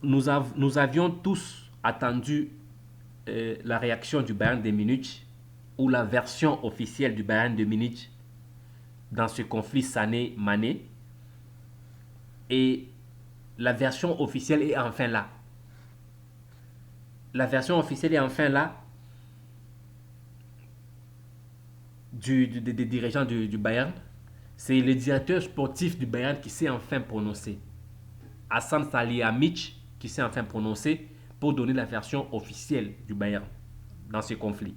nous avions tous attendu la réaction du Bayern de Munich ou la version officielle du Bayern de Munich dans ce conflit Sané-Mané. Et la version officielle est enfin là. La version officielle est enfin là des dirigeants du Bayern. C'est le directeur sportif du Bayern qui s'est enfin prononcé. Hassan Salihamidzic qui s'est enfin prononcé pour donner la version officielle du Bayern dans ce conflit.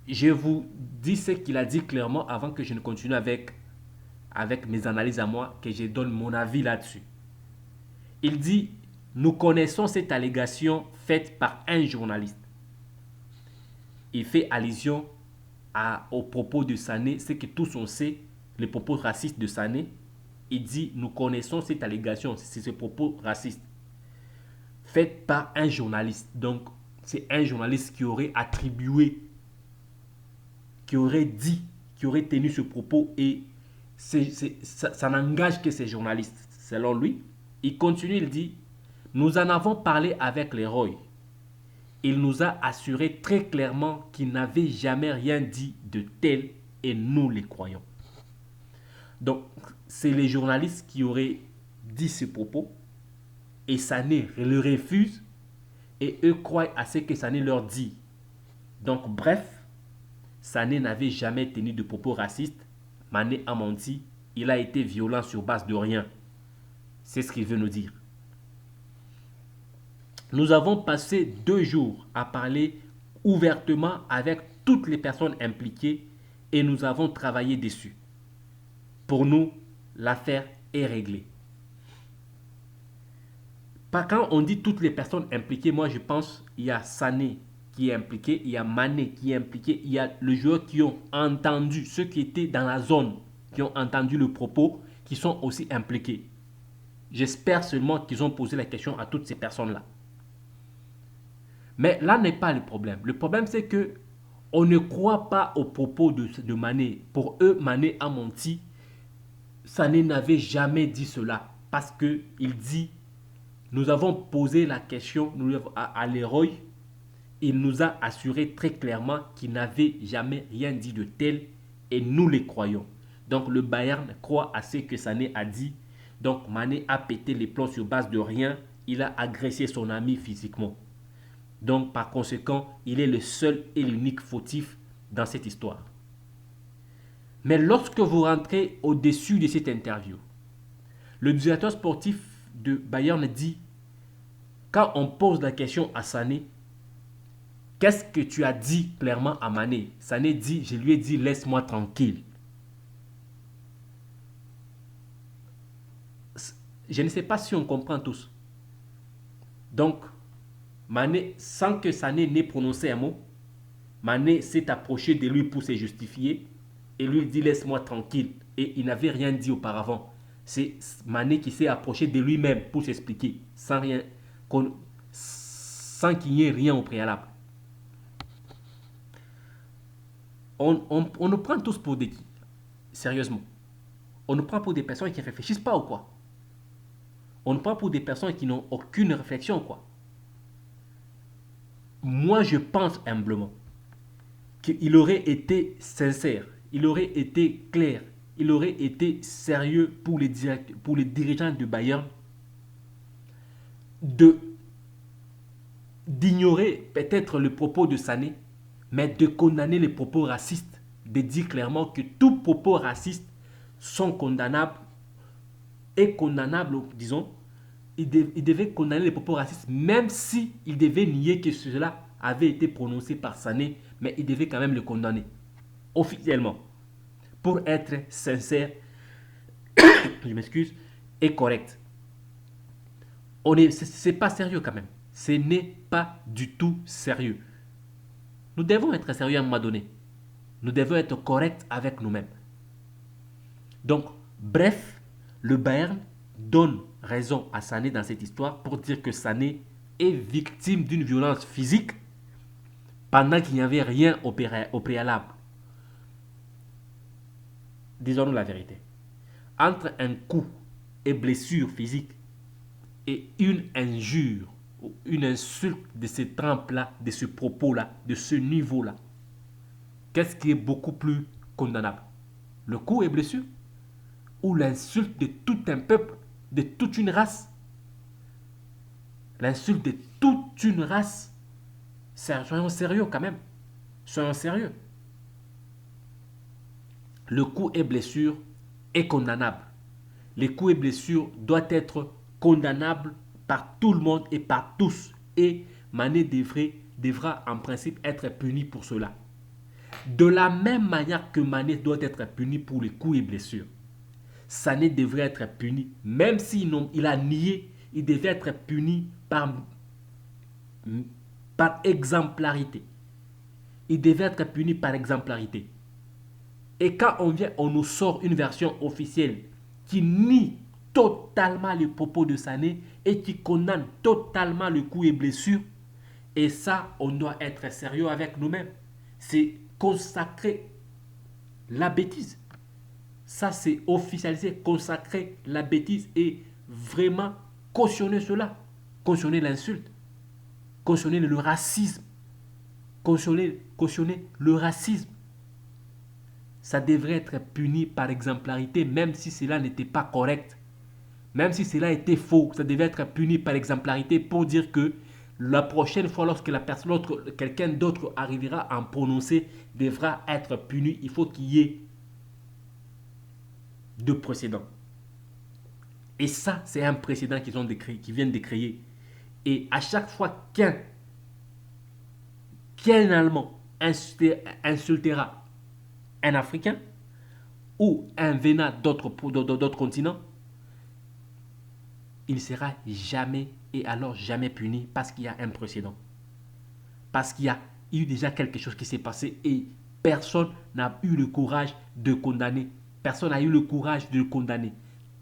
Je vous dis ce qu'il a dit clairement avant que je ne continue avec mes analyses à moi, que je donne mon avis là-dessus. Il dit, nous connaissons cette allégation faite par un journaliste. Il fait allusion aux propos de Sané, ce que tous on sait, les propos racistes de Sané. Il dit, nous connaissons cette allégation, c'est ce propos raciste, fait par un journaliste. Donc, c'est un journaliste qui aurait attribué, qui aurait dit, qui aurait tenu ce propos et ça n'engage que ces journalistes, selon lui. Il continue, il dit, nous en avons parlé avec les Roy. Il nous a assuré très clairement qu'il n'avait jamais rien dit de tel et nous les croyons. Donc, c'est les journalistes qui auraient dit ce propos et Sané le refuse et eux croient à ce que Sané leur dit. Donc, bref, Sané n'avait jamais tenu de propos racistes. Mané a menti. Il a été violent sur base de rien. C'est ce qu'il veut nous dire. Nous avons passé 2 jours à parler ouvertement avec toutes les personnes impliquées et nous avons travaillé dessus. Pour nous, l'affaire est réglée. Quand on dit toutes les personnes impliquées, moi je pense qu'il y a Sané qui est impliqué, il y a Mané qui est impliqué, il y a les joueurs qui ont entendu, ceux qui étaient dans la zone, qui ont entendu le propos, qui sont aussi impliqués. J'espère seulement qu'ils ont posé la question à toutes ces personnes-là. Mais là n'est pas le problème. Le problème c'est que on ne croit pas aux propos de Mané. Pour eux, Mané a menti. Sané n'avait jamais dit cela parce qu'il dit, nous avons posé la question à Leroy. Il nous a assuré très clairement qu'il n'avait jamais rien dit de tel et nous les croyons. Donc le Bayern croit à ce que Sané a dit. Donc Mané a pété les plombs sur base de rien. Il a agressé son ami physiquement. Donc par conséquent, il est le seul et l'unique fautif dans cette histoire. Mais lorsque vous rentrez au-dessus de cette interview, le directeur sportif de Bayern dit, quand on pose la question à Sané, qu'est-ce que tu as dit clairement à Mané? Sané dit, je lui ai dit, laisse-moi tranquille. Je ne sais pas si on comprend tous. Donc, Mané, sans que Sané n'ait prononcé un mot, Mané s'est approché de lui pour se justifier et lui dit laisse-moi tranquille. Et il n'avait rien dit auparavant. C'est Mané qui s'est approché de lui-même pour s'expliquer sans qu'il n'y ait rien au préalable. On nous prend tous pour des qui? Sérieusement. On nous prend pour des personnes qui ne réfléchissent pas ou quoi? On nous prend pour des personnes qui n'ont aucune réflexion quoi? Moi je pense humblement qu'il aurait été sincère, il aurait été clair, il aurait été sérieux pour les dirigeants de Bayern d'ignorer peut-être le propos de Sané, mais de condamner les propos racistes, de dire clairement que tous propos racistes sont condamnables et condamnables, disons, il devait condamner les propos racistes, même si il devait nier que cela avait été prononcé par Sané, mais il devait quand même le condamner, officiellement, pour être sincère, je m'excuse, et correct. C'est pas sérieux quand même. Ce n'est pas du tout sérieux. Nous devons être sérieux à un moment donné. Nous devons être corrects avec nous-mêmes. Donc, bref, le Bayern donne raison à Sané dans cette histoire pour dire que Sané est victime d'une violence physique pendant qu'il n'y avait rien au préalable. Disons-nous la vérité. Entre un coup et blessure physique et une injure ou une insulte de ce trempe-là, de ce propos-là, de ce niveau-là, qu'est-ce qui est beaucoup plus condamnable? Le coup et blessure ou l'insulte de tout un peuple, de toute une race? L'insulte de toute une race. Soyons sérieux quand même. Soyons sérieux. Le coup et blessure est condamnable. Les coups et blessures doivent être condamnables par tout le monde et par tous. Et Mané devra en principe être puni pour cela. De la même manière que Mané doit être puni pour les coups et blessures, Sané devrait être puni, même s'il a nié, il devait être puni par exemplarité. Il devait être puni par exemplarité. Et quand on nous sort une version officielle qui nie totalement les propos de Sané et qui condamne totalement le coup et blessure, et ça, on doit être sérieux avec nous-mêmes. C'est consacrer la bêtise. Ça, c'est officialiser, consacrer la bêtise et vraiment cautionner cela. Cautionner l'insulte. Cautionner le racisme. Cautionner le racisme. Ça devrait être puni par exemplarité, même si cela n'était pas correct. Même si cela était faux, ça devait être puni par exemplarité pour dire que la prochaine fois, lorsque quelqu'un d'autre arrivera à en prononcer, devra être puni. Il faut qu'il y ait de précédents. Et ça, c'est un précédent qu'ils viennent de créer. Et à chaque fois qu'un Allemand insultera un Africain ou un venant d'autres continents, il ne sera jamais et alors jamais puni parce qu'il y a un précédent. Parce qu'il y a eu déjà quelque chose qui s'est passé et personne n'a eu le courage de condamner. Personne n'a eu le courage de le condamner.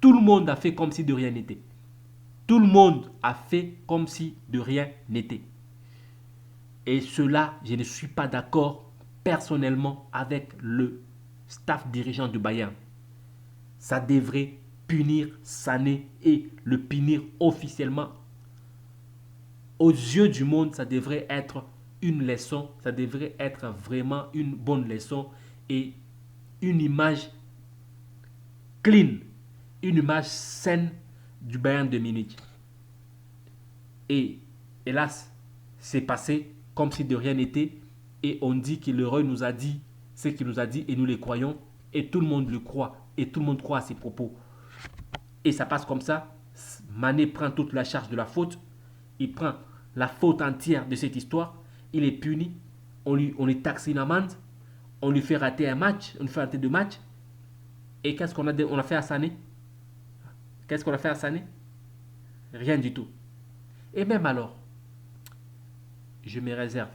Tout le monde a fait comme si de rien n'était. Tout le monde a fait comme si de rien n'était. Et cela, je ne suis pas d'accord personnellement avec le staff dirigeant du Bayern. Ça devrait punir Sané et le punir officiellement. Aux yeux du monde, ça devrait être une leçon, ça devrait être vraiment une bonne leçon et une image clean, une image saine du Bayern de Munich. Et hélas, c'est passé comme si de rien n'était et on dit que l'heureux nous a dit ce qu'il nous a dit et nous les croyons et tout le monde le croit et tout le monde croit à ses propos. Et ça passe comme ça. Mané prend toute la charge de la faute. Il prend la faute entière de cette histoire. Il est puni. On lui taxe une amende. On lui fait rater un match. On lui fait rater 2 matchs. Et qu'est-ce qu'on a fait à Sané? Qu'est-ce qu'on a fait à Sané? Rien du tout. Et même alors, je me réserve.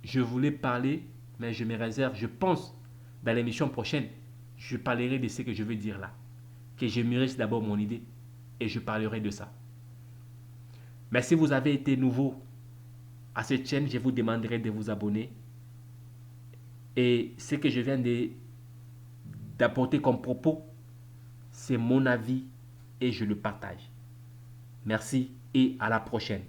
Je voulais parler, mais je me réserve. Je pense, dans l'émission prochaine, je parlerai de ce que je veux dire là. Que je mûrisse d'abord mon idée et je parlerai de ça. Mais si vous avez été nouveau à cette chaîne, je vous demanderai de vous abonner. Et ce que je viens d'apporter comme propos, c'est mon avis et je le partage. Merci et à la prochaine.